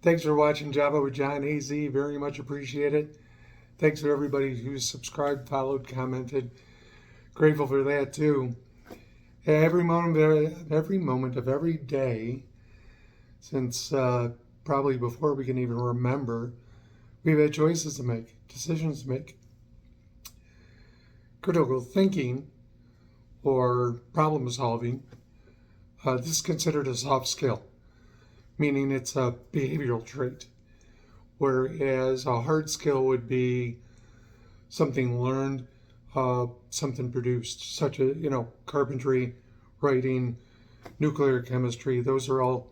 Thanks for watching Java with John AZ. Very much appreciate it. Thanks to everybody who's subscribed, followed, commented. Grateful for that too. Every moment of every day, since probably before we can even remember, we've had choices to make, decisions to make. Critical thinking or problem solving, this is considered a soft skill, meaning it's a behavioral trait, whereas a hard skill would be something learned, something produced, such as, carpentry, writing, nuclear chemistry. Those are all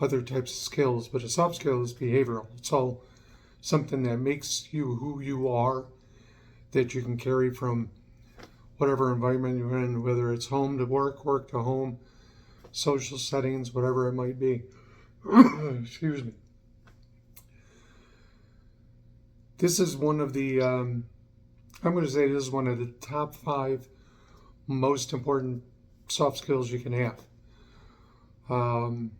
other types of skills, but a soft skill is behavioral. It's all something that makes you who you are, that you can carry from whatever environment you're in, whether it's home to work, work to home, social settings, whatever it might be. Excuse me. This is one of the, I'm going to say this is one of the top 5 most important soft skills you can have. The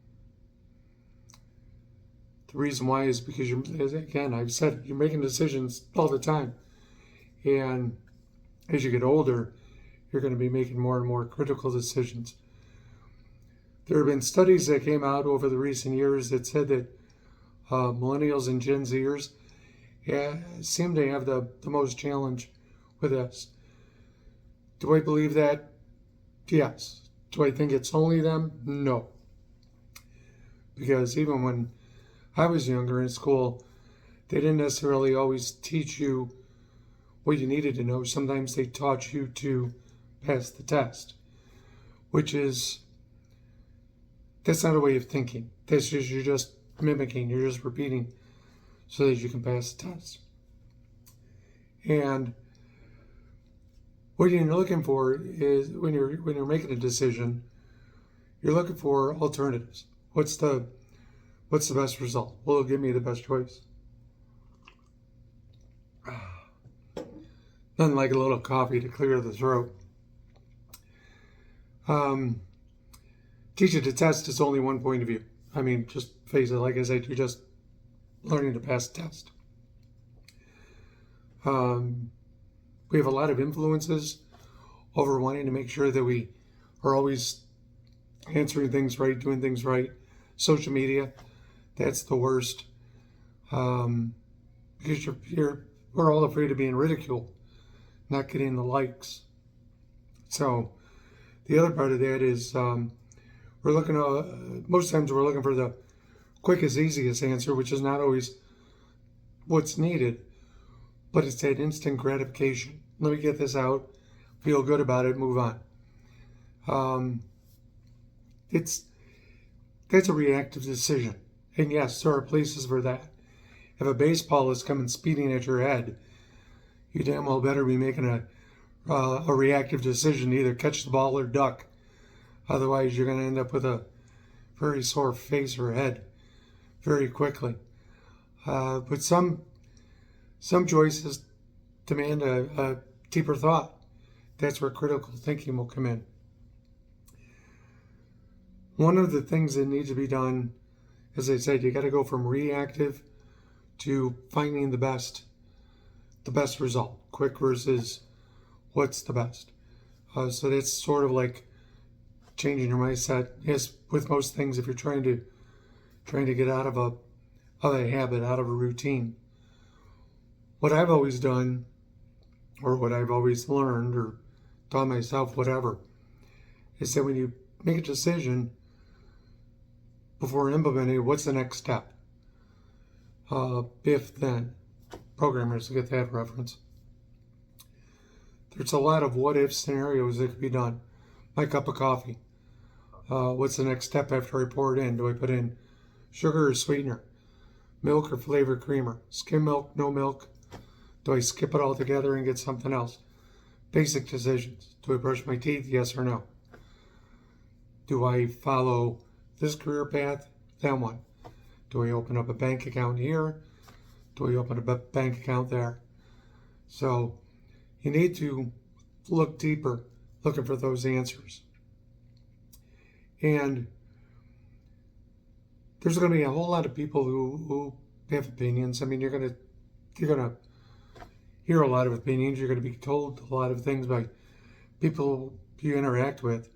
reason why is because again, I've said you're making decisions all the time. And as you get older, you're going to be making more and more critical decisions. There have been studies that came out over the recent years that said that millennials and Gen Zers seem to have the most challenge with this. Do I believe that? Yes. Do I think it's only them? No. Because even when I was younger in school, they didn't necessarily always teach you what you needed to know. Sometimes they taught you to pass the test, which is, that's not a way of thinking. That's just, you're just mimicking, you're just repeating so that you can pass the test. And what you're looking for is, when you're making a decision, you're looking for alternatives. What's the best result? What will give me the best choice? Nothing like a little coffee to clear the throat. Teaching to test is only one point of view. I mean, just face it, like I said, you're just learning to pass the test. We have a lot of influences over wanting to make sure that we are always answering things right, doing things right. Social media, that's the worst. Because we're all afraid of being ridiculed, not getting the likes. So the other part of that is we're looking most times we're looking for the quickest, easiest answer, which is not always what's needed, but it's that instant gratification. Let me get this out, feel good about it, move on. That's a reactive decision. And yes, there are places for that. If a baseball is coming speeding at your head, you damn well better be making a reactive decision to either catch the ball or duck. Otherwise, you're going to end up with a very sore face or head very quickly. But some choices demand a deeper thought. That's where critical thinking will come in. One of the things that needs to be done, as I said, you got to go from reactive to finding the best result, quick versus what's the best. So that's sort of like changing your mindset. Yes, with most things, if you're trying to get out of a habit, out of a routine. What I've always done, or what I've always learned or taught myself, whatever, is that when you make a decision, before implementing, what's the next step? If then. Programmers get that reference. There's a lot of what if scenarios that could be done. My cup of coffee. What's the next step after I pour it in? Do I put in sugar or sweetener? Milk or flavored creamer? Skim milk, no milk? Do I skip it all together and get something else? Basic decisions. Do I brush my teeth? Yes or no? Do I follow this career path? That one. Do I open up a bank account here? Do I open a bank account there? So you need to look deeper, looking for those answers. And there's going to be a whole lot of people who have opinions. I mean, you're gonna hear a lot of opinions. You're going to be told a lot of things by people you interact with.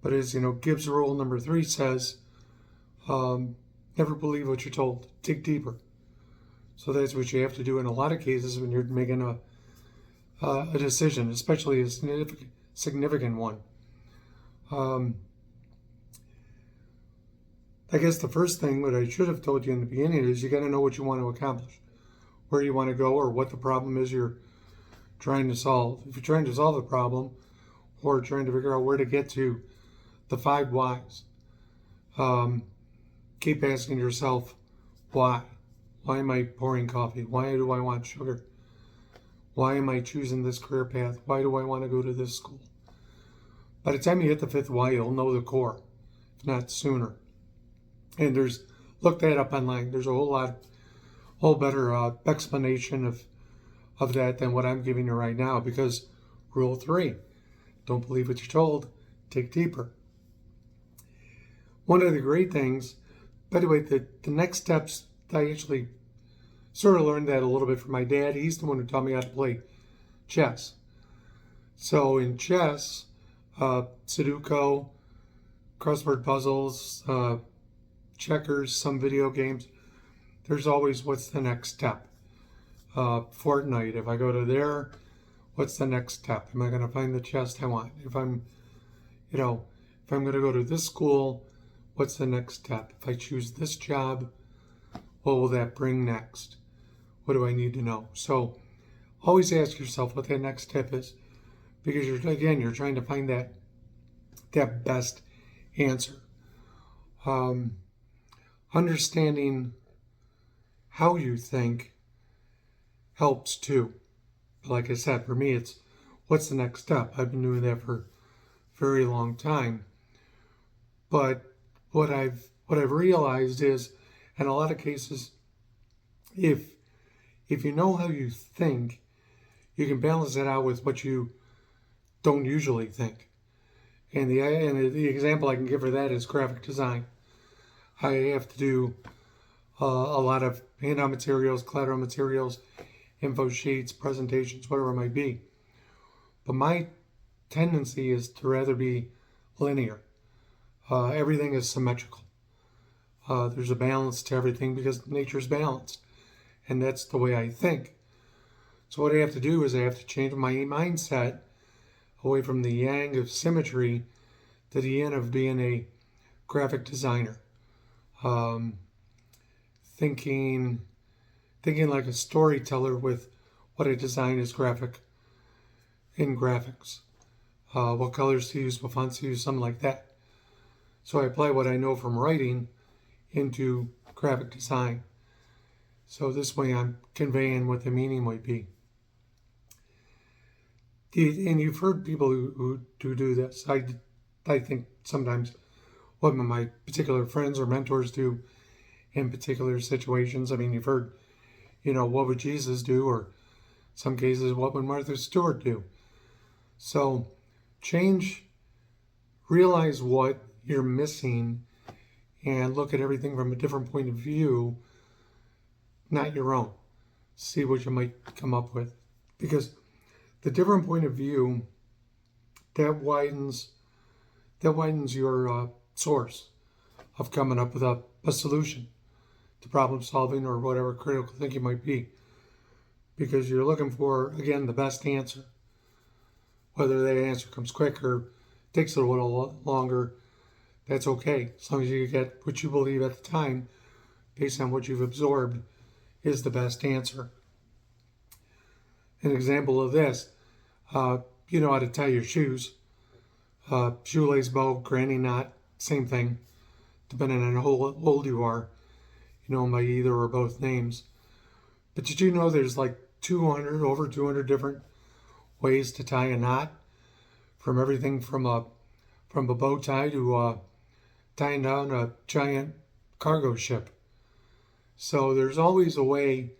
But as you know, Gibbs rule number 3 says, never believe what you're told. Dig deeper. So that's what you have to do in a lot of cases when you're making a decision, especially a significant one. I guess the first thing, what I should have told you in the beginning, is you got to know what you want to accomplish, where you want to go, or what the problem is you're trying to solve. If you're trying to solve a problem, or trying to figure out where to get to, the 5 whys. Keep asking yourself, why? Why am I pouring coffee? Why do I want sugar? Why am I choosing this career path? Why do I want to go to this school? By the time you hit the 5th why, you'll know the core, if not sooner. And look that up online. There's a whole better explanation of that than what I'm giving you right now, because rule 3, don't believe what you're told, dig deeper. One of the great things, by the way, the next steps, I actually sort of learned that a little bit from my dad. He's the one who taught me how to play chess. So in chess, Sudoku, crossword puzzles, checkers, some video games, there's always what's the next step. Fortnite, if I go to there, what's the next step? Am I going to find the chest I want? If I'm going to go to this school, what's the next step? If I choose this job, what will that bring next? What do I need to know? So always ask yourself what that next step is, because you're trying to find that best answer. Understanding how you think helps too. Like I said, for me, it's what's the next step? I've been doing that for a very long time. But what I've realized is, in a lot of cases, if you know how you think, you can balance it out with what you don't usually think. And the example I can give for that is graphic design. I have to do a lot of handout materials, collateral materials, info sheets, presentations, whatever it might be. But my tendency is to rather be linear. Everything is symmetrical. There's a balance to everything because nature's balanced. And that's the way I think. So what I have to do is I have to change my mindset away from the yang of symmetry to the yin of being a graphic designer. Thinking like a storyteller with what I design as graphics. What colors to use, what fonts to use, something like that. So I apply what I know from writing into graphic design. So this way I'm conveying what the meaning might be. And you've heard people who do this. I think sometimes what my particular friends or mentors do in particular situations. I mean, you've heard, what would Jesus do? Or some cases, what would Martha Stewart do? So realize what you're missing and look at everything from a different point of view, not your own. See what you might come up with. Because the different point of view, that widens your source of coming up with a solution to problem solving or whatever critical thinking might be. Because you're looking for, again, the best answer. Whether that answer comes quick or takes a little longer, that's okay. As long as you get what you believe at the time, based on what you've absorbed, is the best answer. An example of this, you know how to tie your shoes. Shoelace bow, granny knot, same thing, depending on how old you are, by either or both names. But did you know there's like over 200 different ways to tie a knot? From everything from a bow tie to tying down a giant cargo ship. So there's always a way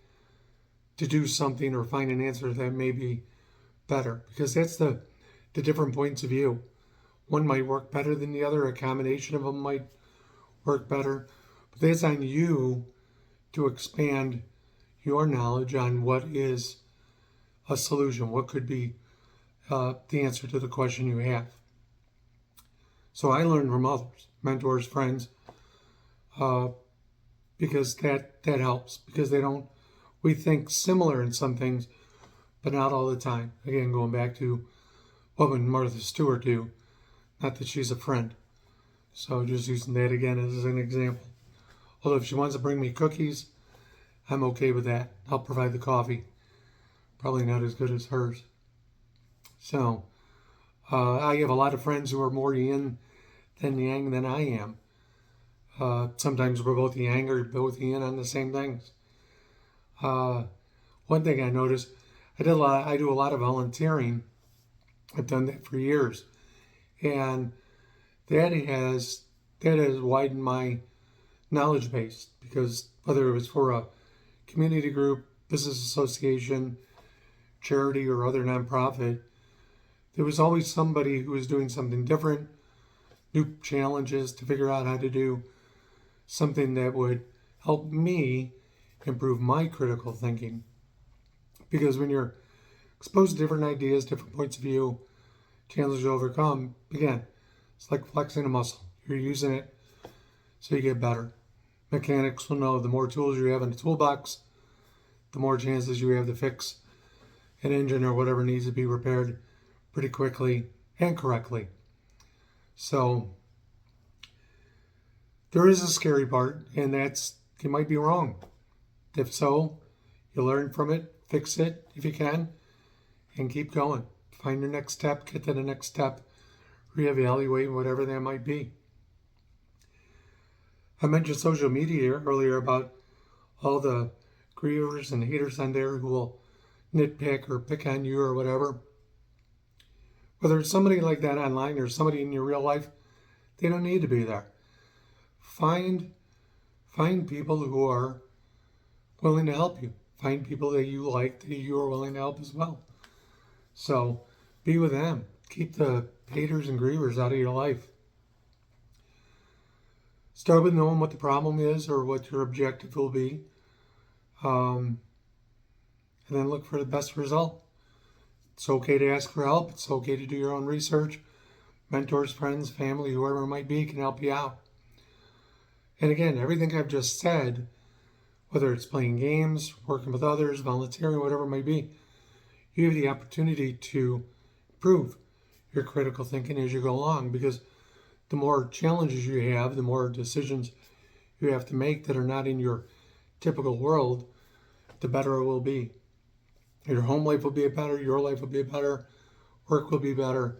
to do something or find an answer that may be better, because that's the different points of view. One might work better than the other. A combination of them might work better. But that's on you to expand your knowledge on what is a solution, what could be the answer to the question you have. So I learned from others, mentors, friends, uh, because that helps. Because we think similar in some things, but not all the time. Again, going back to what would Martha Stewart do? Not that she's a friend. So just using that again as an example. Although if she wants to bring me cookies, I'm okay with that. I'll provide the coffee. Probably not as good as hers. So I have a lot of friends who are more yin than yang than I am. Sometimes we're both yang or both yin on the same things. One thing I noticed, I do a lot of volunteering. I've done that for years, and that has widened my knowledge base, because whether it was for a community group, business association, charity, or other nonprofit, there was always somebody who was doing something different, new challenges to figure out how to do something that would help me improve my critical thinking. Because when you're exposed to different ideas, different points of view, challenges to overcome, again, it's like flexing a muscle. You're using it so you get better. Mechanics will know the more tools you have in the toolbox, the more chances you have to fix an engine or whatever needs to be repaired pretty quickly and correctly. So there is a scary part, and that's you might be wrong. If so, you learn from it, fix it if you can, and keep going. Find your next step, get to the next step, reevaluate whatever that might be. I mentioned social media earlier about all the grievers and haters on there who will nitpick or pick on you or whatever. Whether it's somebody like that online or somebody in your real life, they don't need to be there. Find people who are willing to help you. Find people that you like, that you are willing to help as well. So be with them. Keep the haters and grievers out of your life. Start with knowing what the problem is or what your objective will be. And then look for the best result. It's okay to ask for help. It's okay to do your own research. Mentors, friends, family, whoever it might be can help you out. And again, everything I've just said, whether it's playing games, working with others, volunteering, whatever it might be, you have the opportunity to improve your critical thinking as you go along, because the more challenges you have, the more decisions you have to make that are not in your typical world, the better it will be. Your home life will be better, your life will be better, work will be better.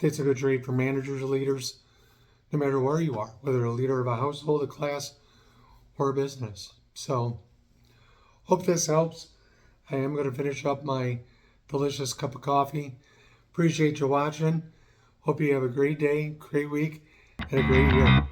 It's a good trait for managers or leaders, no matter where you are, whether a leader of a household, a class, or a business. So, hope this helps. I am going to finish up my delicious cup of coffee. Appreciate you watching. Hope you have a great day, great week, and a great year.